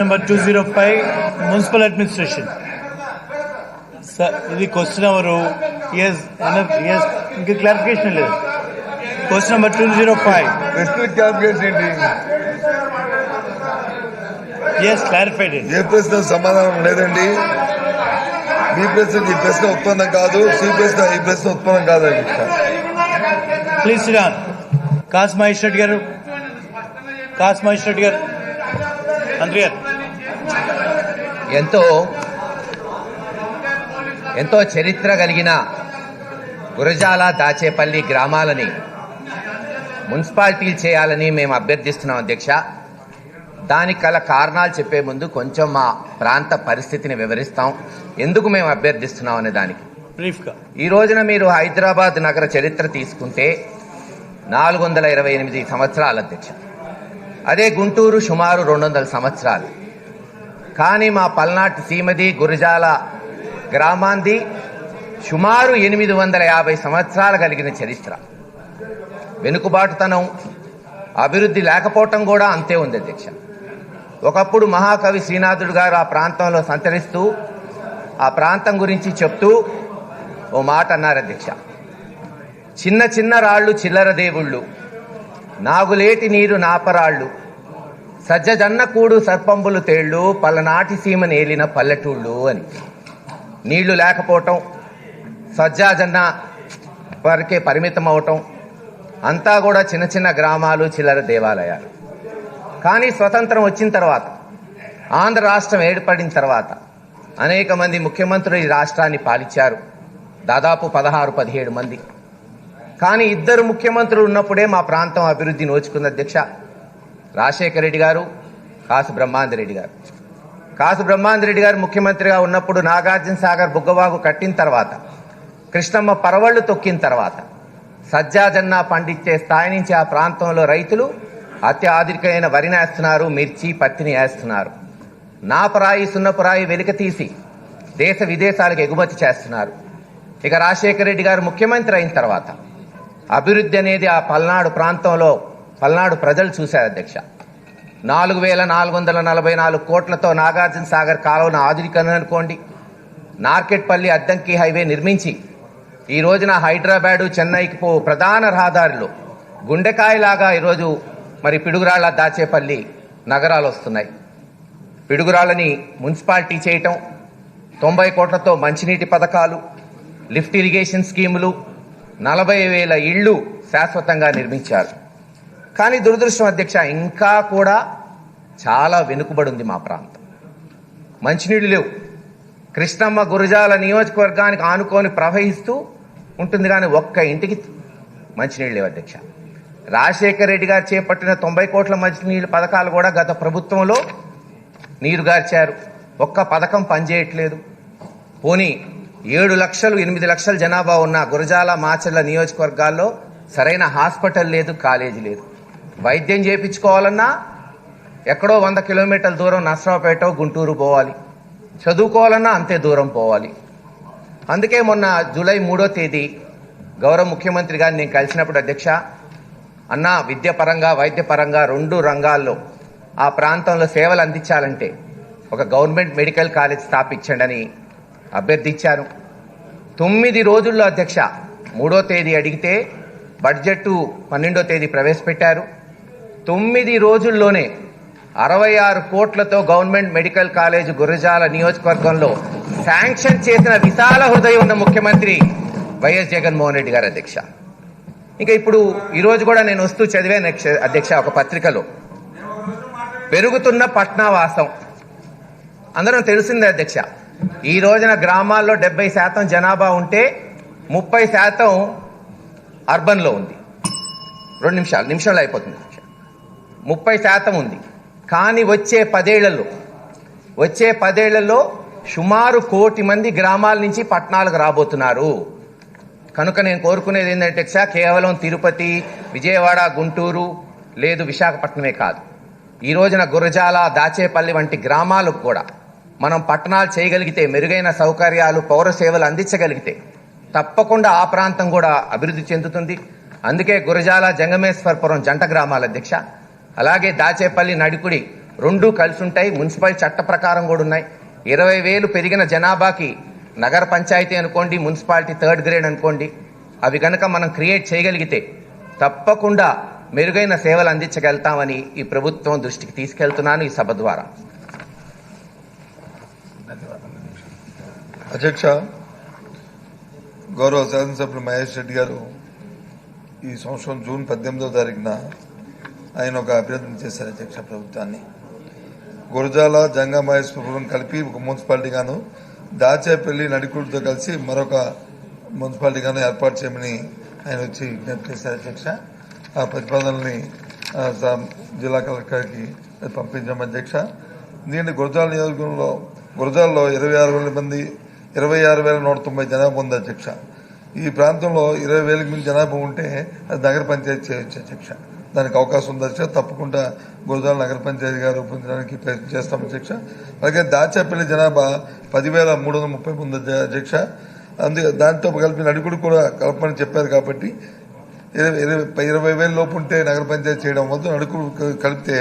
Number 205 Municipal Administration. Sir, ఇది question ఎవరు? Yes, ఇంకా క్లారిఫికేషన్ లేదు. Question number 205. ప్రశ్న క్లారిఫికేషన్ ఏంటి? Yes, clarified it. ఏ ప్రశ్న సమాధానం లేదండి. మీ ప్రశ్న ఈ ప్రశ్న ఉత్పన్నం కాదు, ఈ ప్రశ్న ఉత్పన్నం కాదండి. Please SIT down. Cos Maheshwar గారు, మంత్రి గారు. ఎంతో చరిత్ర కలిగిన గురజాల దాచేపల్లి గ్రామాలని మున్సిపాలిటీలు చేయాలని మేము అభ్యర్థిస్తున్నాం అధ్యక్ష. దానికి గల కారణాలు చెప్పే ముందు కొంచెం మా ప్రాంత పరిస్థితిని వివరిస్తాం, ఎందుకు మేము అభ్యర్థిస్తున్నాం అనే దానికి. ఈ రోజున మీరు హైదరాబాద్ నగర చరిత్ర తీసుకుంటే 428 సంవత్సరాలు అధ్యక్ష. అదే గుంటూరు సుమారు 200 సంవత్సరాలు. కానీ మా పల్నాటి సీమది గురజాల గ్రామాంది సుమారు 850 సంవత్సరాలు కలిగిన చరిత్ర. వెనుకబాటుతనం, అభివృద్ధి లేకపోవటం కూడా అంతే ఉంది అధ్యక్ష. ఒకప్పుడు మహాకవి శ్రీనాథుడు గారు ఆ ప్రాంతంలో సంచరిస్తూ ఆ ప్రాంతం గురించి చెప్తూ ఓ మాట అన్నారు అధ్యక్ష. చిన్న చిన్న రాళ్లు చిల్లర దేవుళ్ళు, నాగులేటి నీరు నాపరాళ్ళు, సజ్జజన్న కూడు సర్పంబులు తేళ్లు, పల్లనాటి సీమ నేలిన పల్లెటూళ్ళు అని. నీళ్లు లేకపోవటం, సజ్జాజన్న వరకే పరిమితం అవటం, అంతా కూడా చిన్న చిన్న గ్రామాలు, చిల్లర దేవాలయాలు. కానీ స్వతంత్రం వచ్చిన తర్వాత, ఆంధ్ర రాష్ట్రం ఏర్పడిన తర్వాత అనేక మంది ముఖ్యమంత్రులు ఈ రాష్ట్రాన్ని పాలించారు, దాదాపు 16-17 మంది. కానీ 2 ముఖ్యమంత్రులు ఉన్నప్పుడే మా ప్రాంతం అభివృద్ధి నోచుకుంది అధ్యక్ష. రాజశేఖర రెడ్డి గారు, కాసు బ్రహ్మాందరెడ్డి గారు. కాసు బ్రహ్మాందరెడ్డి గారు ముఖ్యమంత్రిగా ఉన్నప్పుడు నాగార్జున సాగర్ బుగ్గవాగు కట్టిన తర్వాత, కృష్ణమ్మ పరవళ్లు తొక్కిన తర్వాత, సజ్జాజన్న పండించే స్థాయి నుంచి ఆ ప్రాంతంలో రైతులు అత్యాధునికమైన వరిని వేస్తున్నారు, మిర్చి పత్తిని వేస్తున్నారు. నాపరాయి సున్నపురాయి వెలిక తీసి దేశ విదేశాలకు ఎగుమతి చేస్తున్నారు. ఇక రాజశేఖర రెడ్డి గారు ముఖ్యమంత్రి అయిన తర్వాత అభివృద్ధి అనేది ఆ పల్నాడు ప్రాంతంలో పల్నాడు ప్రజలు చూశారు అధ్యక్ష. 4444 కోట్లతో నాగార్జున సాగర్ కాలువను ఆధునికరణ అనుకోండి, నార్కెట్పల్లి అద్దంకి హైవే నిర్మించి ఈ రోజున హైదరాబాదు చెన్నైకి ప్రధాన రహదారిలో గుండెకాయలాగా ఈరోజు మరి పిడుగురాళ్ల దాచేపల్లి నగరాలు వస్తున్నాయి. పిడుగురాళ్ళని మున్సిపాలిటీ చేయటం, 90 కోట్లతో మంచినీటి పథకాలు, లిఫ్ట్ ఇరిగేషన్ స్కీములు, 40,000 ఇళ్లు శాశ్వతంగా నిర్మించారు. కానీ దురదృష్టం అధ్యక్ష, ఇంకా కూడా చాలా వెనుకబడి ఉంది మా ప్రాంతం. మంచినీళ్లు లేవు. కృష్ణమ్మ గురజాల నియోజకవర్గానికి ఆనుకొని ప్రవహిస్తూ ఉంటుంది, కానీ ఒక్క ఇంటికి మంచినీళ్ళు లేవు అధ్యక్ష. రాజశేఖర రెడ్డి గారు చేపట్టిన 90 కోట్ల మంచినీళ్ళ పథకాలు కూడా గత ప్రభుత్వంలో నీరు గార్చారు. ఒక్క పథకం పనిచేయట్లేదు. పోనీ 7 లక్షలు 8 లక్షల జనాభా ఉన్న గురజాల మాచర్ల నియోజకవర్గాల్లో సరైన హాస్పిటల్ లేదు, కాలేజీ లేదు. వైద్యం చేయించుకోవాలన్నా ఎక్కడో 100 కిలోమీటర్ల దూరం నర్సరావుపేట గుంటూరు పోవాలి, చదువుకోవాలన్నా అంతే దూరం పోవాలి. అందుకే మొన్న జూలై 3వ తేదీ గౌరవ ముఖ్యమంత్రి గారిని నేను కలిసినప్పుడు అధ్యక్ష, అన్న విద్యాపరంగా వైద్యపరంగా 2 రంగాల్లో ఆ ప్రాంతంలో సేవలు అందించాలంటే ఒక గవర్నమెంట్ మెడికల్ కాలేజ్ స్థాపించండి అని అభ్యర్థించాను. 9 రోజుల్లో అధ్యక్ష, 3వ తేదీ అడిగితే బడ్జెట్ 12వ తేదీ ప్రవేశపెట్టారు. 9 రోజుల్లోనే 66 కోట్లతో గవర్నమెంట్ మెడికల్ కాలేజ్ గురజాల నియోజకవర్గంలో శాంక్షన్ చేసిన విశాల హృదయం ఉన్న ముఖ్యమంత్రి వైఎస్ జగన్మోహన్ రెడ్డి గారు అధ్యక్ష. ఇంకా ఇప్పుడు ఈరోజు కూడా నేను వస్తూ చదివాను అధ్యక్ష ఒక పత్రికలో, పెరుగుతున్న పట్నావాసం. అందరం తెలిసిందే అధ్యక్ష, ఈ రోజున గ్రామాల్లో 70% జనాభా ఉంటే 30% అర్బన్లో ఉంది. 2 నిమిషాలు అయిపోతుంది. 30% ఉంది. కానీ వచ్చే 10 ఏళ్లలో సుమారు 1 కోటి మంది గ్రామాల నుంచి పట్టణాలకు రాబోతున్నారు. కనుక నేను కోరుకునేది ఏంటంటే కేవలం తిరుపతి, విజయవాడ, గుంటూరు లేదు విశాఖపట్నమే కాదు, ఈ రోజున గురజాల, దాచేపల్లి వంటి గ్రామాలకు కూడా మనం పట్టణాలు చేయగలిగితే, మెరుగైన సౌకర్యాలు, పౌర సేవలు అందించగలిగితే తప్పకుండా ఆ ప్రాంతం కూడా అభివృద్ధి చెందుతుంది. అందుకే గురజాల, జంగమేశ్వరపురం జంట గ్రామాల అధ్యక్ష, అలాగే దాచేపల్లి, నడికుడి రెండూ కలిసి ఉంటాయి. మున్సిపల్ చట్ట ప్రకారం కూడా ఉన్నాయి. 20,000 పెరిగిన జనాభాకి నగర పంచాయతీ అనుకోండి, మున్సిపాలిటీ 3rd గ్రేడ్ అనుకోండి, అవి కనుక మనం క్రియేట్ చేయగలిగితే తప్పకుండా మెరుగైన సేవలు అందించగలుగుతామని ఈ ప్రభుత్వం దృష్టికి తీసుకెళ్తున్నాను ఈ సభ ద్వారా. అధ్యక్ష, గౌరవ శాసనసభ్యులు మహేష్ రెడ్డి గారు ఈ సంవత్సరం జూన్ 18వ తారీఖున ఆయన ఒక అభ్యర్థన చేశారు అధ్యక్ష ప్రభుత్వాన్ని. గురజాల జంగమహేశ్వరపురం కలిపి ఒక మున్సిపాలిటీ గాను, దాచేపల్లి నడికూరుతో కలిసి మరొక మున్సిపాలిటీ గాను ఏర్పాటు చేయమని ఆయన వచ్చి విజ్ఞప్తి చేశారు అధ్యక్ష. ఆ ప్రతిపాదనల్ని జిల్లా కలెక్టర్కి పంపించాం అధ్యక్ష. దీన్ని గురజాల నియోజకవర్గంలో గురజాలలో 26,190 జనాభా ఉంది అధ్యక్ష. ఈ ప్రాంతంలో 20,000కి మించి జనాభా ఉంటే అది నగర పంచాయతీ చేయొచ్చు అధ్యక్ష. దానికి అవకాశం ఉంది అధ్యక్ష. తప్పకుండా గురజాల నగర పంచాయతీగా రూపొందించడానికి ప్రయత్నం చేస్తాం అధ్యక్ష. అలాగే దాచేపల్లి జనాభా 10,330 ఉంది అధ్యక్ష. దాంతో కలిపి నడుకుడు కూడా కలపమని చెప్పారు కాబట్టి 20,000 లోపు ఉంటే నగర పంచాయతీ చేయడం వద్ద నడుకుడు కలిపితే